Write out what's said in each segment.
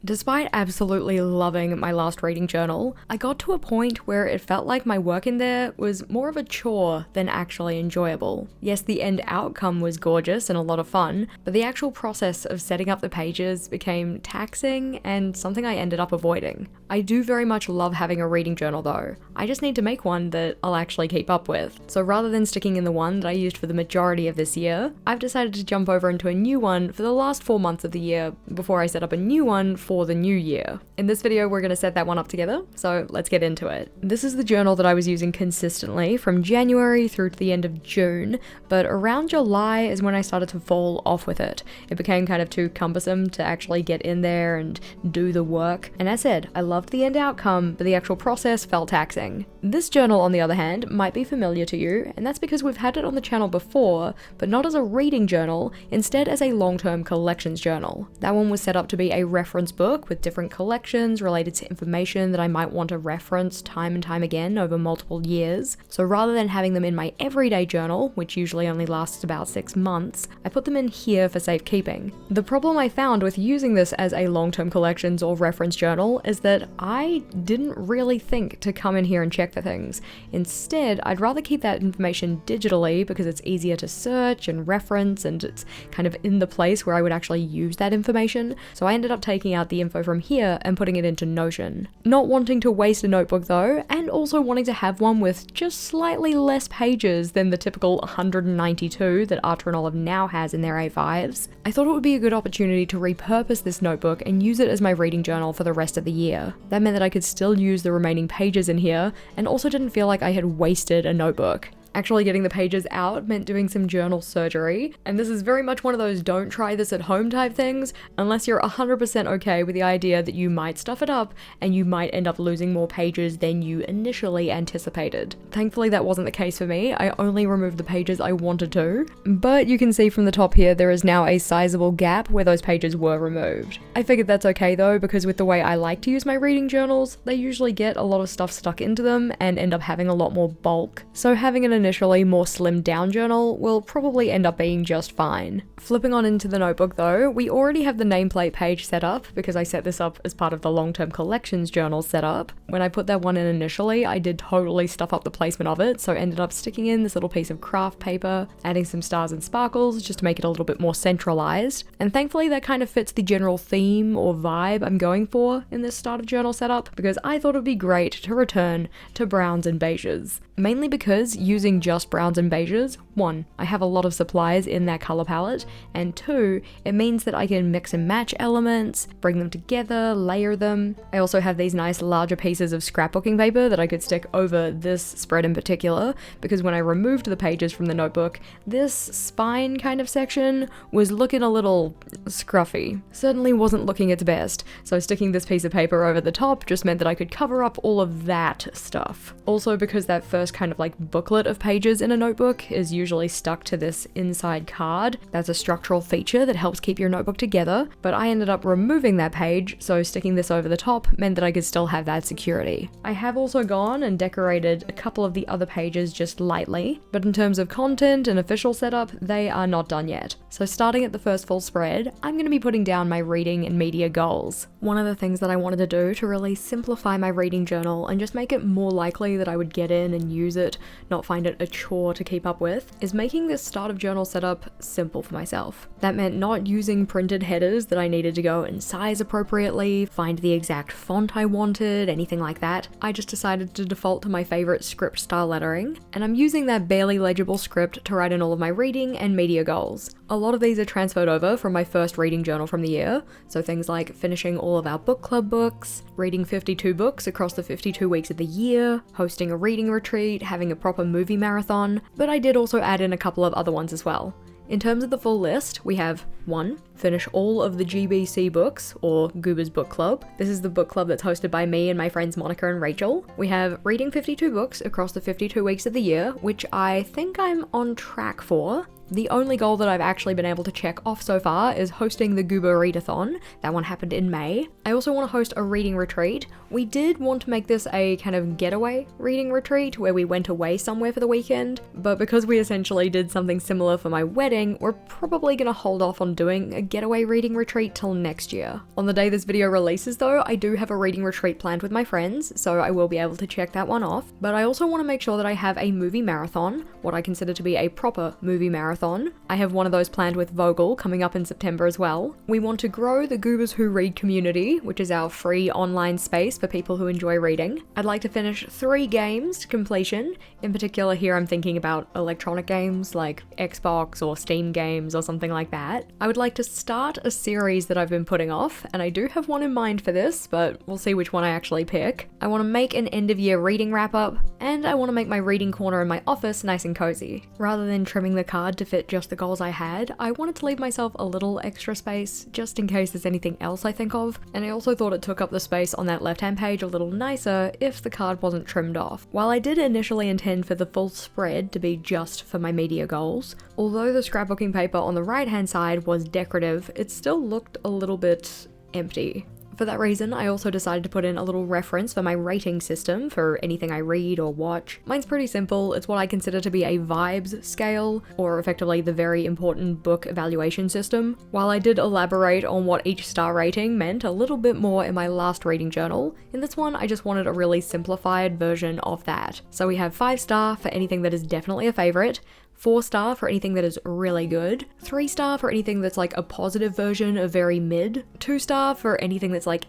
Despite absolutely loving my last reading journal, I got to a point where it felt like my work in there was more of a chore than actually enjoyable. Yes, the end outcome was gorgeous and a lot of fun, but the actual process of setting up the pages became taxing and something I ended up avoiding. I do very much love having a reading journal though. I just need to make one that I'll actually keep up with. So rather than sticking in the one that I used for the majority of this year, I've decided to jump over into a new one for the last 4 months of the year before I set up a new one for the new year. In this video, we're going to set that one up together, so let's get into it. This is the journal that I was using consistently from January through to the end of June, but around July is when I started to fall off with it. It became kind of too cumbersome to actually get in there and do the work, and as said, I loved the end outcome, but the actual process felt taxing. This journal, on the other hand, might be familiar to you, and that's because we've had it on the channel before, but not as a reading journal, instead as a long-term collections journal. That one was set up to be a reference book with different collections related to information that I might want to reference time and time again over multiple years. So rather than having them in my everyday journal, which usually only lasts about 6 months, I put them in here for safekeeping. The problem I found with using this as a long-term collections or reference journal is that I didn't really think to come in here and check for things. Instead, I'd rather keep that information digitally because it's easier to search and reference, and it's kind of in the place where I would actually use that information. So I ended up taking out the info from here and putting it into Notion. Not wanting to waste a notebook though, and also wanting to have one with just slightly less pages than the typical 192 that Archer and Olive now has in their A5s, I thought it would be a good opportunity to repurpose this notebook and use it as my reading journal for the rest of the year. That meant that I could still use the remaining pages in here, and also didn't feel like I had wasted a notebook. Actually getting the pages out meant doing some journal surgery, and this is very much one of those don't try this at home type things, unless you're 100% okay with the idea that you might stuff it up and you might end up losing more pages than you initially anticipated. Thankfully that wasn't the case for me. I only removed the pages I wanted to, but you can see from the top here there is now a sizable gap where those pages were removed. I figured that's okay though, because with the way I like to use my reading journals, they usually get a lot of stuff stuck into them and end up having a lot more bulk. So having an initially more slimmed down journal will probably end up being just fine. Flipping on into the notebook though, we already have the nameplate page set up because I set this up as part of the long-term collections journal setup. When I put that one in initially, I did totally stuff up the placement of it, so ended up sticking in this little piece of craft paper, adding some stars and sparkles just to make it a little bit more centralized, and thankfully that kind of fits the general theme or vibe I'm going for in this starter journal setup, because I thought it would be great to return to browns and beiges. Mainly because using just browns and beiges, 1, I have a lot of supplies in that color palette, and 2, it means that I can mix and match elements, bring them together, layer them. I also have these nice larger pieces of scrapbooking paper that I could stick over this spread in particular, because when I removed the pages from the notebook, this spine kind of section was looking a little scruffy. Certainly wasn't looking its best, so sticking this piece of paper over the top just meant that I could cover up all of that stuff. Also because that first kind of like booklet of pages in a notebook is usually stuck to this inside card. That's a structural feature that helps keep your notebook together, but I ended up removing that page, so sticking this over the top meant that I could still have that security. I have also gone and decorated a couple of the other pages just lightly, but in terms of content and official setup, they are not done yet. So starting at the first full spread, I'm going to be putting down my reading and media goals. One of the things that I wanted to do to really simplify my reading journal and just make it more likely that I would get in and use it, not find it a chore to keep up with, is making this start of journal setup simple for myself. That meant not using printed headers that I needed to go and size appropriately, find the exact font I wanted, anything like that. I just decided to default to my favorite script style lettering, and I'm using that barely legible script to write in all of my reading and media goals. A lot of these are transferred over from my first reading journal from the year, so things like finishing all of our book club books, reading 52 books across the 52 weeks of the year, hosting a reading retreat, having a proper movie marathon, but I did also add in a couple of other ones as well. In terms of the full list, we have 1. Finish all of the GBC books, or Goober's Book Club. This is the book club that's hosted by me and my friends Monica and Rachel. We have reading 52 books across the 52 weeks of the year, which I think I'm on track for. The only goal that I've actually been able to check off so far is hosting the Goober readathon. That one happened in May. I also want to host a reading retreat. We did want to make this a kind of getaway reading retreat where we went away somewhere for the weekend, but because we essentially did something similar for my wedding, we're probably going to hold off on doing a getaway reading retreat till next year. On the day this video releases though, I do have a reading retreat planned with my friends, so I will be able to check that one off, but I also want to make sure that I have a movie marathon, what I consider to be a proper movie marathon. I have one of those planned with Vogel coming up in September as well. We want to grow the Goobers Who Read community, which is our free online space for people who enjoy reading. I'd like to finish 3 games to completion. In particular here I'm thinking about electronic games like Xbox or Steam games or something like that. I would like to start a series that I've been putting off, and I do have one in mind for this, but we'll see which one I actually pick. I want to make an end of year reading wrap up, and I want to make my reading corner in my office nice and cozy. Rather than trimming the card to fit just the goals I had, I wanted to leave myself a little extra space just in case there's anything else I think of, and I also thought it took up the space on that left-hand page a little nicer if the card wasn't trimmed off. While I did initially intend for the full spread to be just for my media goals, although the scrapbooking paper on the right-hand side was decorative, it still looked a little bit empty. For that reason, I also decided to put in a little reference for my rating system for anything I read or watch. Mine's pretty simple. It's what I consider to be a vibes scale, or effectively the very important book evaluation system. While I did elaborate on what each star rating meant a little bit more in my last reading journal, in this one I just wanted a really simplified version of that. So we have 5-star for anything that is definitely a favorite, 4-star for anything that is really good, 3-star for anything that's like a positive version of very mid, 2-star for anything that's like,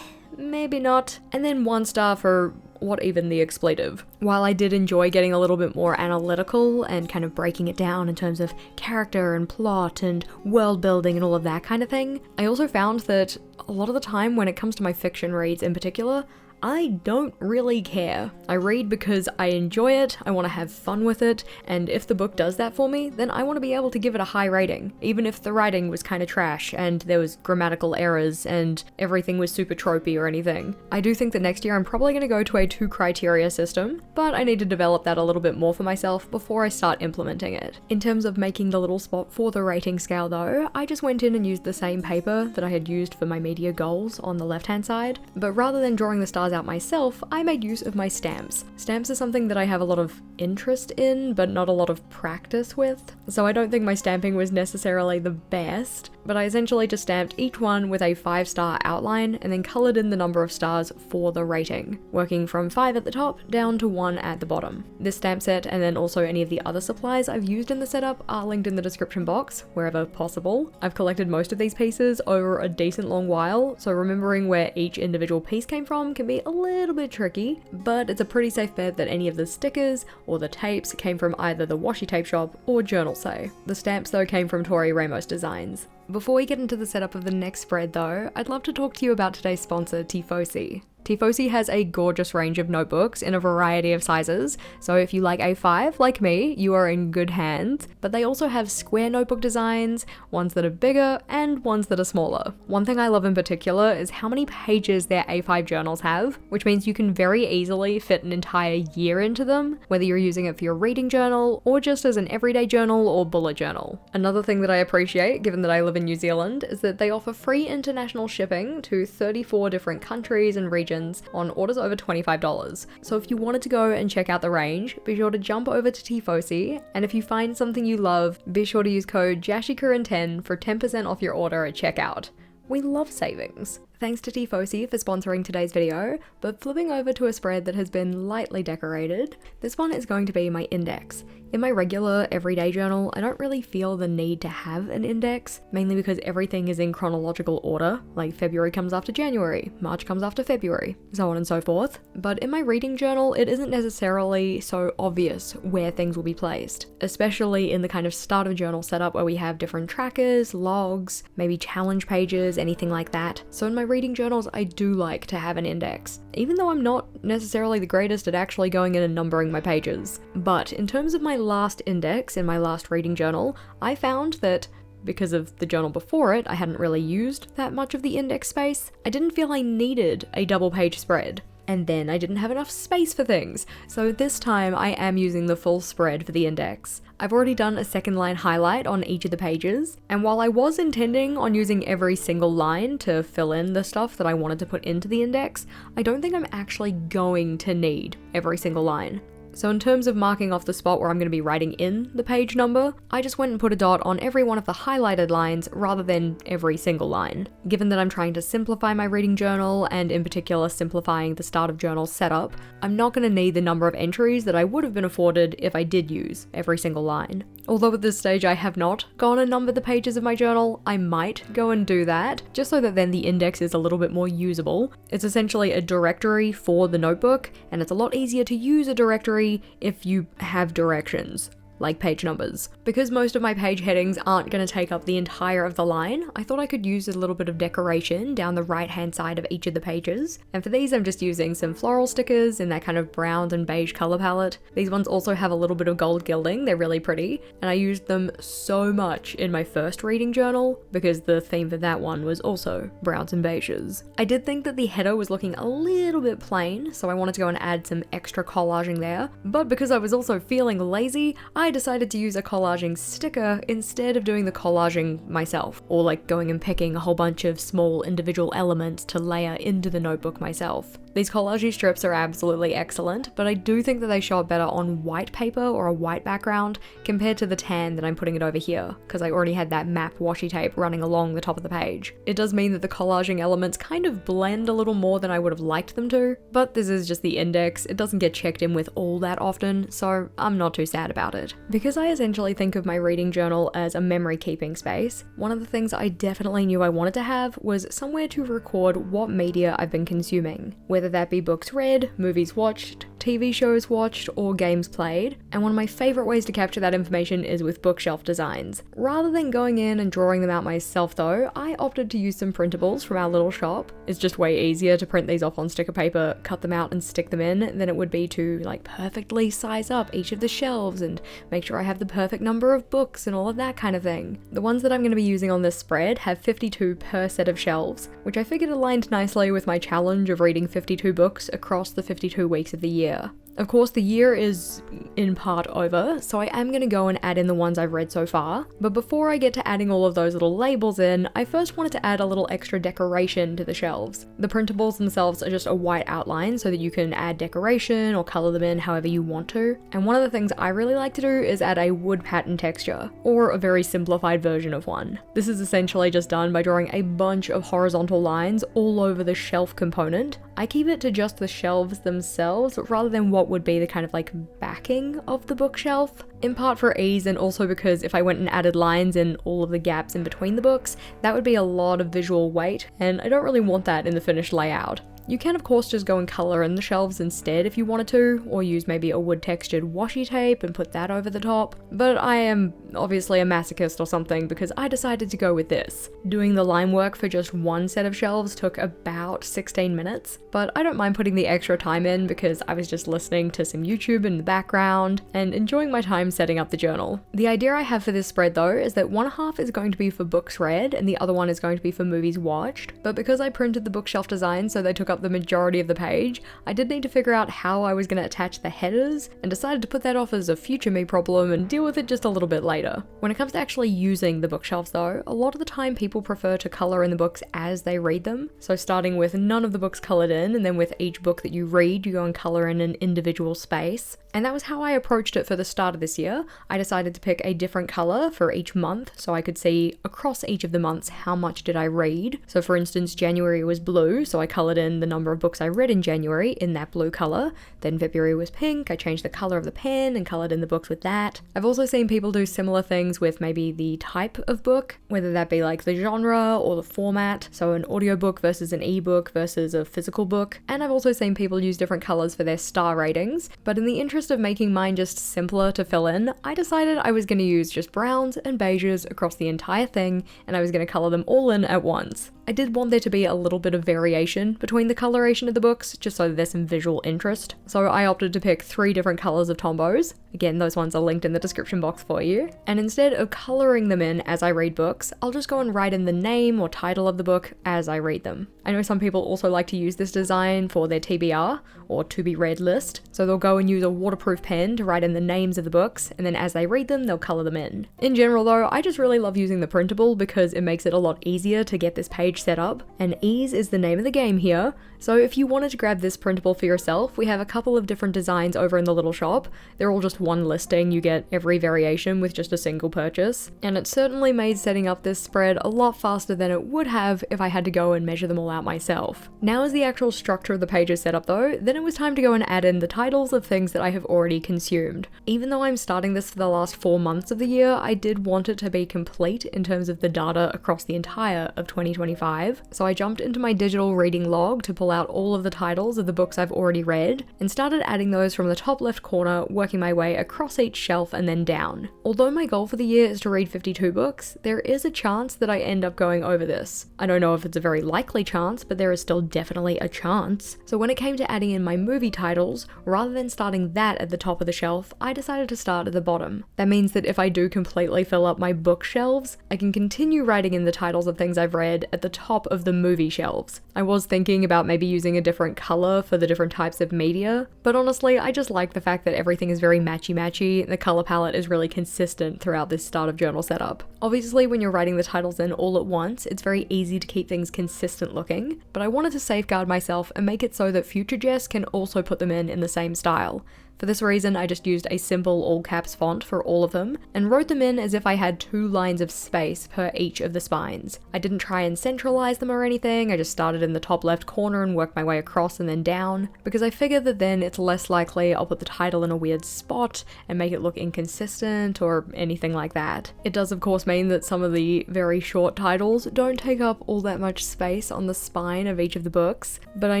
maybe not, and then 1-star for what even the expletive. While I did enjoy getting a little bit more analytical and kind of breaking it down in terms of character and plot and world building and all of that kind of thing, I also found that a lot of the time when it comes to my fiction reads in particular, I don't really care. I read because I enjoy it, I want to have fun with it, and if the book does that for me, then I want to be able to give it a high rating, even if the writing was kind of trash and there was grammatical errors and everything was super tropey or anything. I do think that next year I'm probably going to go to a 2 criteria system, but I need to develop that a little bit more for myself before I start implementing it. In terms of making the little spot for the rating scale though, I just went in and used the same paper that I had used for my media goals on the left hand side, but rather than drawing the stars out myself, I made use of my stamps. Stamps is something that I have a lot of interest in, but not a lot of practice with, so I don't think my stamping was necessarily the best, but I essentially just stamped each one with a 5-star outline and then coloured in the number of stars for the rating, working from 5 at the top down to 1 at the bottom. This stamp set and then also any of the other supplies I've used in the setup are linked in the description box, wherever possible. I've collected most of these pieces over a decent long while, so remembering where each individual piece came from can be a little bit tricky, but it's a pretty safe bet that any of the stickers or the tapes came from either the washi tape shop or Journal Say. The stamps though came from Tori Ramos Designs. Before we get into the setup of the next spread though, I'd love to talk to you about today's sponsor, Tifosi. Tifosi has a gorgeous range of notebooks in a variety of sizes, so if you like A5 like me, you are in good hands, but they also have square notebook designs, ones that are bigger and ones that are smaller. One thing I love in particular is how many pages their A5 journals have, which means you can very easily fit an entire year into them, whether you're using it for your reading journal or just as an everyday journal or bullet journal. Another thing that I appreciate, given that I live in New Zealand, is that they offer free international shipping to 34 different countries and regions on orders over $25. So if you wanted to go and check out the range, be sure to jump over to Tifosi, and if you find something you love, be sure to use code JashiiCorrin10 for 10% off your order at checkout. We love savings. Thanks to Tifosi for sponsoring today's video, but flipping over to a spread that has been lightly decorated, this one is going to be my index. In my regular everyday journal, I don't really feel the need to have an index, mainly because everything is in chronological order, like February comes after January, March comes after February, so on and so forth. But in my reading journal, it isn't necessarily so obvious where things will be placed, especially in the kind of start of journal setup where we have different trackers, logs, maybe challenge pages, anything like that. So in my reading journals, I do like to have an index, even though I'm not necessarily the greatest at actually going in and numbering my pages. But in terms of my last index in my last reading journal, I found that because of the journal before it, I hadn't really used that much of the index space. I didn't feel I needed a double page spread. And then I didn't have enough space for things, so this time I am using the full spread for the index. I've already done a second line highlight on each of the pages, and while I was intending on using every single line to fill in the stuff that I wanted to put into the index, I don't think I'm actually going to need every single line. So in terms of marking off the spot where I'm going to be writing in the page number, I just went and put a dot on every one of the highlighted lines rather than every single line. Given that I'm trying to simplify my reading journal, and in particular simplifying the start of journal setup, I'm not going to need the number of entries that I would have been afforded if I did use every single line. Although at this stage I have not gone and numbered the pages of my journal, I might go and do that, just so that then the index is a little bit more usable. It's essentially a directory for the notebook, and it's a lot easier to use a directory if you have directions, like page numbers. Because most of my page headings aren't going to take up the entire of the line, I thought I could use a little bit of decoration down the right hand side of each of the pages. And for these I'm just using some floral stickers in that kind of brown and beige color palette. These ones also have a little bit of gold gilding, they're really pretty, and I used them so much in my first reading journal because the theme for that one was also browns and beiges. I did think that the header was looking a little bit plain, so I wanted to go and add some extra collaging there, but because I was also feeling lazy, I decided to use a collaging sticker instead of doing the collaging myself, or like going and picking a whole bunch of small individual elements to layer into the notebook myself. These collaging strips are absolutely excellent, but I do think that they show up better on white paper or a white background compared to the tan that I'm putting it over here, because I already had that map washi tape running along the top of the page. It does mean that the collaging elements kind of blend a little more than I would have liked them to, but this is just the index, it doesn't get checked in with all that often, so I'm not too sad about it. Because I essentially think of my reading journal as a memory keeping space, one of the things I definitely knew I wanted to have was somewhere to record what media I've been consuming, whether that be books read, movies watched, TV shows watched, or games played, and one of my favourite ways to capture that information is with bookshelf designs. Rather than going in and drawing them out myself though, I opted to use some printables from our little shop. It's just way easier to print these off on sticker paper, cut them out and stick them in than it would be to like perfectly size up each of the shelves and make sure I have the perfect number of books and all of that kind of thing. The ones that I'm going to be using on this spread have 52 per set of shelves, which I figured aligned nicely with my challenge of reading 52 books across the 52 weeks of the year. Of course, the year is in part over, so I am going to go and add in the ones I've read so far, but before I get to adding all of those little labels in, I first wanted to add a little extra decoration to the shelves. The printables themselves are just a white outline so that you can add decoration or color them in however you want to, and one of the things I really like to do is add a wood pattern texture, or a very simplified version of one. This is essentially just done by drawing a bunch of horizontal lines all over the shelf component. I keep it to just the shelves themselves rather than what would be the kind of like backing of the bookshelf, in part for ease and also because if I went and added lines in all of the gaps in between the books, that would be a lot of visual weight, and I don't really want that in the finished layout. You can of course just go and colour in the shelves instead if you wanted to, or use maybe a wood textured washi tape and put that over the top, but I am obviously a masochist or something because I decided to go with this. Doing the line work for just one set of shelves took about 16 minutes, but I don't mind putting the extra time in because I was just listening to some YouTube in the background and enjoying my time setting up the journal. The idea I have for this spread though is that one half is going to be for books read and the other one is going to be for movies watched, but because I printed the bookshelf design so they took up the majority of the page, I did need to figure out how I was going to attach the headers and decided to put that off as a future me problem and deal with it just a little bit later. When it comes to actually using the bookshelves though, a lot of the time people prefer to colour in the books as they read them, so starting with none of the books coloured in and then with each book that you read you go and colour in an individual space. And that was how I approached it for the start of this year. I decided to pick a different colour for each month so I could see across each of the months how much did I read. So for instance, January was blue, so I coloured in the number of books I read in January in that blue colour. Then February was pink, I changed the colour of the pen and coloured in the books with that. I've also seen people do similar things with maybe the type of book, whether that be like the genre or the format, so an audiobook versus an ebook versus a physical book. And I've also seen people use different colours for their star ratings, but in the interest of making mine just simpler to fill in, I decided I was going to use just browns and beiges across the entire thing and I was going to colour them all in at once. I did want there to be a little bit of variation between the coloration of the books, just so there's some visual interest. So I opted to pick 3 different colors of Tombos. Again, those ones are linked in the description box for you. And instead of coloring them in as I read books, I'll just go and write in the name or title of the book as I read them. I know some people also like to use this design for their TBR, or to be read list, so they'll go and use a waterproof pen to write in the names of the books, and then as they read them, they'll color them in. In general though, I just really love using the printable because it makes it a lot easier to get this page set up, and ease is the name of the game here. So if you wanted to grab this printable for yourself, we have a couple of different designs over in the little shop. They're all just one listing, you get every variation with just a single purchase, and it certainly made setting up this spread a lot faster than it would have if I had to go and measure them all out myself. Now as the actual structure of the page is set up though, then it was time to go and add in the titles of things that I have already consumed. Even though I'm starting this for the last 4 months of the year, I did want it to be complete in terms of the data across the entire of 2025, so I jumped into my digital reading log to pull out all of the titles of the books I've already read, and started adding those from the top left corner, working my way across each shelf and then down. Although my goal for the year is to read 52 books, there is a chance that I end up going over this. I don't know if it's a very likely chance, but there is still definitely a chance. So when it came to adding in my movie titles, rather than starting that at the top of the shelf, I decided to start at the bottom. That means that if I do completely fill up my bookshelves, I can continue writing in the titles of things I've read at the top of the movie shelves. I was thinking about maybe using a different color for the different types of media, but honestly, I just like the fact that everything is very matchy-matchy, and the color palette is really consistent throughout this start of journal setup. Obviously, when you're writing the titles in all at once, it's very easy to keep things consistent looking, but I wanted to safeguard myself and make it so that future Jess can also put them in the same style. For this reason, I just used a simple all caps font for all of them, and wrote them in as if I had 2 lines of space per each of the spines. I didn't try and centralize them or anything, I just started in the top left corner and worked my way across and then down, because I figured that then it's less likely I'll put the title in a weird spot and make it look inconsistent or anything like that. It does of course mean that some of the very short titles don't take up all that much space on the spine of each of the books, but I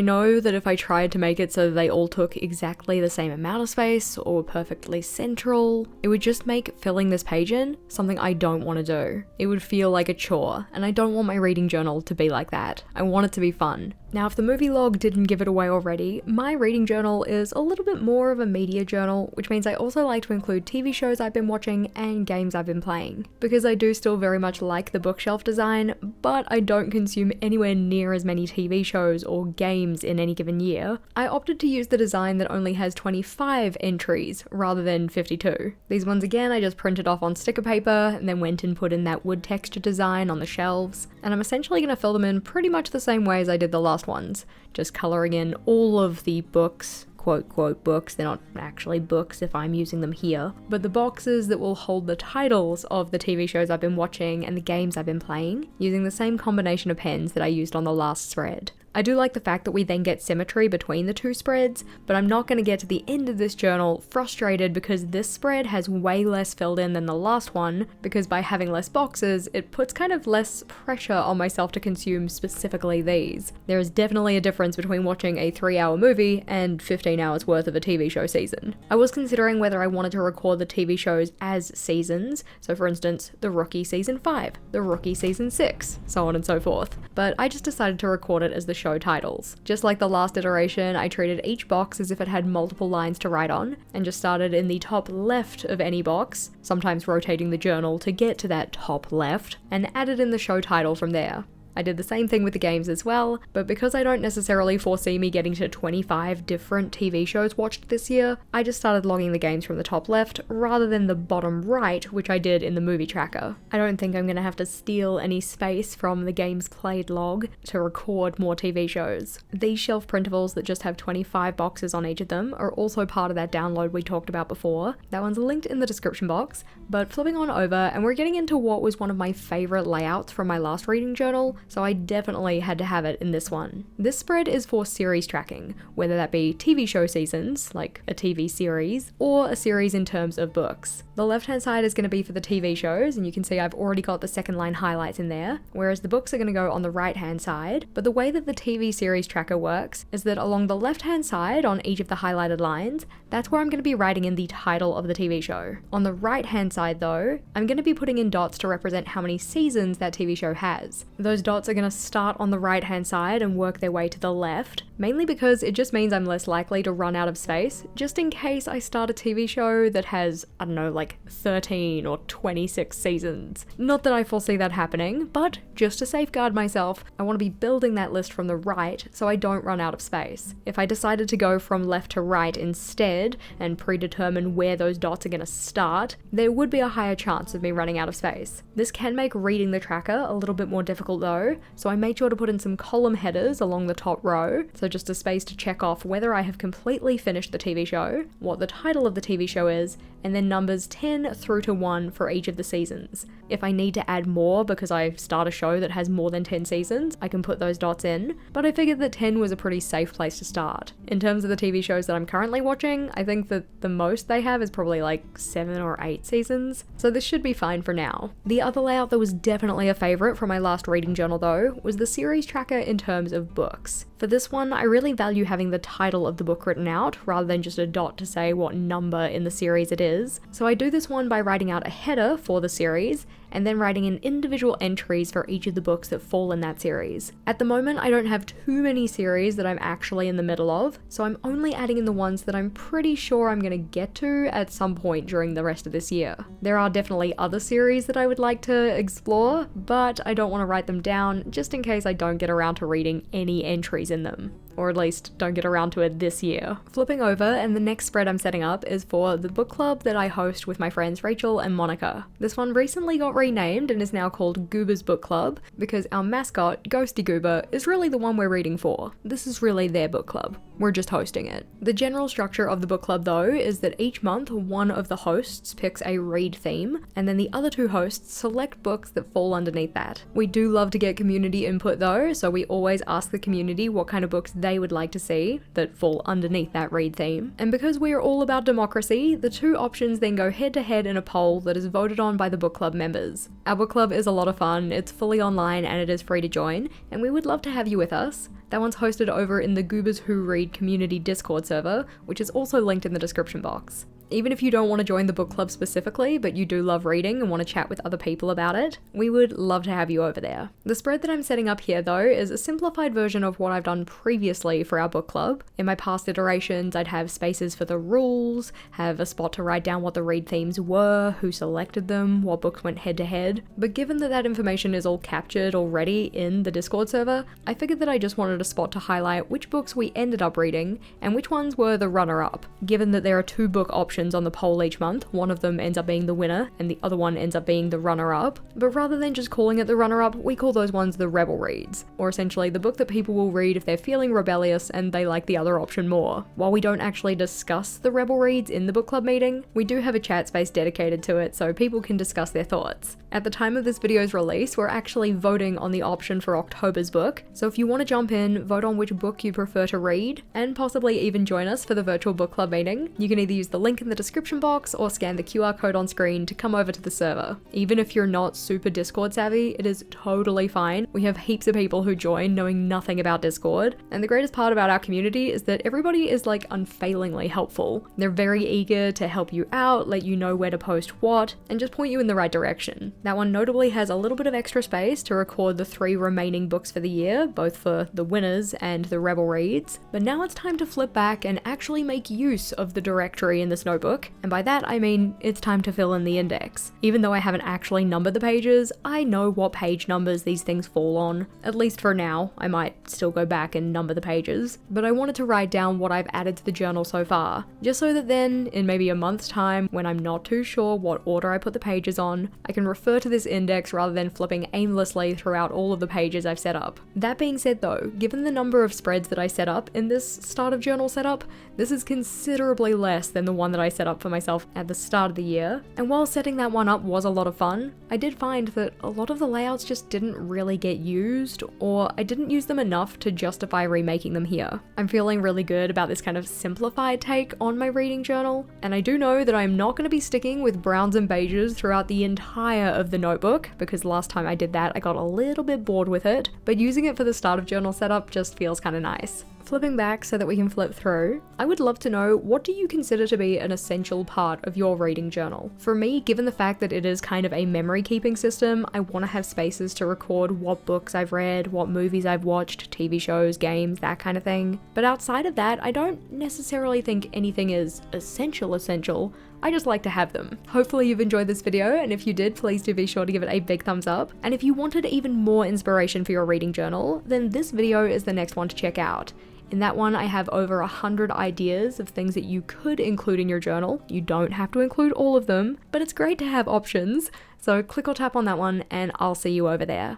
know that if I tried to make it so that they all took exactly the same amount of space or perfectly central, it would just make filling this page in something I don't want to do. It would feel like a chore, and I don't want my reading journal to be like that. I want it to be fun. Now, if the movie log didn't give it away already, my reading journal is a little bit more of a media journal, which means I also like to include TV shows I've been watching and games I've been playing. Because I do still very much like the bookshelf design, but I don't consume anywhere near as many TV shows or games in any given year, I opted to use the design that only has 25 entries rather than 52. These ones again I just printed off on sticker paper and then went and put in that wood texture design on the shelves, and I'm essentially going to fill them in pretty much the same way as I did the last ones, just colouring in all of the books, quote books, they're not actually books if I'm using them here, but the boxes that will hold the titles of the TV shows I've been watching and the games I've been playing, using the same combination of pens that I used on the last spread. I do like the fact that we then get symmetry between the 2 spreads, but I'm not going to get to the end of this journal frustrated because this spread has way less filled in than the last one, because by having less boxes, it puts kind of less pressure on myself to consume specifically these. There is definitely a difference between watching a 3-hour movie and 15 hours worth of a TV show season. I was considering whether I wanted to record the TV shows as seasons, so for instance, The Rookie Season 5, The Rookie Season 6, so on and so forth, but I just decided to record it as the show titles. Just like the last iteration, I treated each box as if it had multiple lines to write on, and just started in the top left of any box, sometimes rotating the journal to get to that top left, and added in the show title from there. I did the same thing with the games as well, but because I don't necessarily foresee me getting to 25 different TV shows watched this year, I just started logging the games from the top left rather than the bottom right, which I did in the movie tracker. I don't think I'm going to have to steal any space from the games played log to record more TV shows. These shelf printables that just have 25 boxes on each of them are also part of that download we talked about before. That one's linked in the description box, but flipping on over, and we're getting into what was one of my favorite layouts from my last reading journal, so I definitely had to have it in this one. This spread is for series tracking, whether that be TV show seasons, like a TV series, or a series in terms of books. The left-hand side is going to be for the TV shows, and you can see I've already got the second line highlights in there, whereas the books are going to go on the right-hand side, but the way that the TV series tracker works is that along the left-hand side on each of the highlighted lines, that's where I'm going to be writing in the title of the TV show. On the right-hand side though, I'm going to be putting in dots to represent how many seasons that TV show has. Those dots dots are going to start on the right hand side and work their way to the left, mainly because it just means I'm less likely to run out of space, just in case I start a TV show that has, I don't know, like 13 or 26 seasons. Not that I foresee that happening, but just to safeguard myself, I want to be building that list from the right so I don't run out of space. If I decided to go from left to right instead and predetermine where those dots are going to start, there would be a higher chance of me running out of space. This can make reading the tracker a little bit more difficult though, so I made sure to put in some column headers along the top row, so just a space to check off whether I have completely finished the TV show, what the title of the TV show is, and then numbers 10 through to 1 for each of the seasons. If I need to add more because I start a show that has more than 10 seasons, I can put those dots in, but I figured that 10 was a pretty safe place to start. In terms of the TV shows that I'm currently watching, I think that the most they have is probably like 7 or 8 seasons, so this should be fine for now. The other layout that was definitely a favourite from my last reading journal though, was the series tracker in terms of books. For this one, I really value having the title of the book written out, rather than just a dot to say what number in the series it is. So I do this one by writing out a header for the series, and then writing in individual entries for each of the books that fall in that series. At the moment, I don't have too many series that I'm actually in the middle of, so I'm only adding in the ones that I'm pretty sure I'm gonna get to at some point during the rest of this year. There are definitely other series that I would like to explore, but I don't want to write them down just in case I don't get around to reading any entries in them. Or at least don't get around to it this year. Flipping over, and the next spread I'm setting up is for the book club that I host with my friends Rachel and Monica. This one recently got renamed and is now called Goober's Book Club, because our mascot, Ghosty Goober, is really the one we're reading for. This is really their book club. We're just hosting it. The general structure of the book club though is that each month one of the hosts picks a read theme, and then the other two hosts select books that fall underneath that. We do love to get community input though, so we always ask the community what kind of books they would like to see that fall underneath that read theme. And because we are all about democracy, the two options then go head to head in a poll that is voted on by the book club members. Our book club is a lot of fun, it's fully online and it is free to join, and we would love to have you with us. That one's hosted over in the Goobers Who Read community Discord server, which is also linked in the description box. Even if you don't want to join the book club specifically, but you do love reading and want to chat with other people about it, we would love to have you over there. The spread that I'm setting up here though is a simplified version of what I've done previously for our book club. In my past iterations, I'd have spaces for the rules, have a spot to write down what the read themes were, who selected them, what books went head to head, but given that that information is all captured already in the Discord server, I figured that I just wanted a spot to highlight which books we ended up reading and which ones were the runner-up. Given that there are 2 book options on the poll each month, one of them ends up being the winner and the other one ends up being the runner-up, but rather than just calling it the runner-up, we call those ones the rebel reads, or essentially the book that people will read if they're feeling rebellious and they like the other option more. While we don't actually discuss the rebel reads in the book club meeting, we do have a chat space dedicated to it so people can discuss their thoughts. At the time of this video's release, we're actually voting on the option for October's book, so if you want to jump in, vote on which book you prefer to read, and possibly even join us for the virtual book club meeting, you can either use the link in the description box or scan the QR code on screen to come over to the server. Even if you're not super Discord savvy, it is totally fine. We have heaps of people who join knowing nothing about Discord, and the greatest part about our community is that everybody is like unfailingly helpful. They're very eager to help you out, let you know where to post what, and just point you in the right direction. That one notably has a little bit of extra space to record the 3 remaining books for the year, both for the winners and the rebel reads, but now it's time to flip back and actually make use of the directory in this notebook, and by that I mean it's time to fill in the index. Even though I haven't actually numbered the pages, I know what page numbers these things fall on, at least for now. I might still go back and number the pages, but I wanted to write down what I've added to the journal so far, just so that then, in maybe a month's time, when I'm not too sure what order I put the pages on, I can refer to this index rather than flipping aimlessly throughout all of the pages I've set up. That being said though, given the number of spreads that I set up in this start of journal setup, this is considerably less than the one that I set up for myself at the start of the year, and while setting that one up was a lot of fun, I did find that a lot of the layouts just didn't really get used, or I didn't use them enough to justify remaking them here. I'm feeling really good about this kind of simplified take on my reading journal, and I do know that I'm not going to be sticking with browns and beiges throughout the entire of the notebook, because last time I did that I got a little bit bored with it, but using it for the start of journal setup just feels kind of nice. Flipping back so that we can flip through, I would love to know, what do you consider to be an essential part of your reading journal? For me, given the fact that it is kind of a memory keeping system, I want to have spaces to record what books I've read, what movies I've watched, TV shows, games, that kind of thing. But outside of that, I don't necessarily think anything is essential. I just like to have them. Hopefully you've enjoyed this video, and if you did, please do be sure to give it a big thumbs up. And if you wanted even more inspiration for your reading journal, then this video is the next one to check out. In that one, I have over 100 ideas of things that you could include in your journal. You don't have to include all of them, but it's great to have options. So click or tap on that one, and I'll see you over there.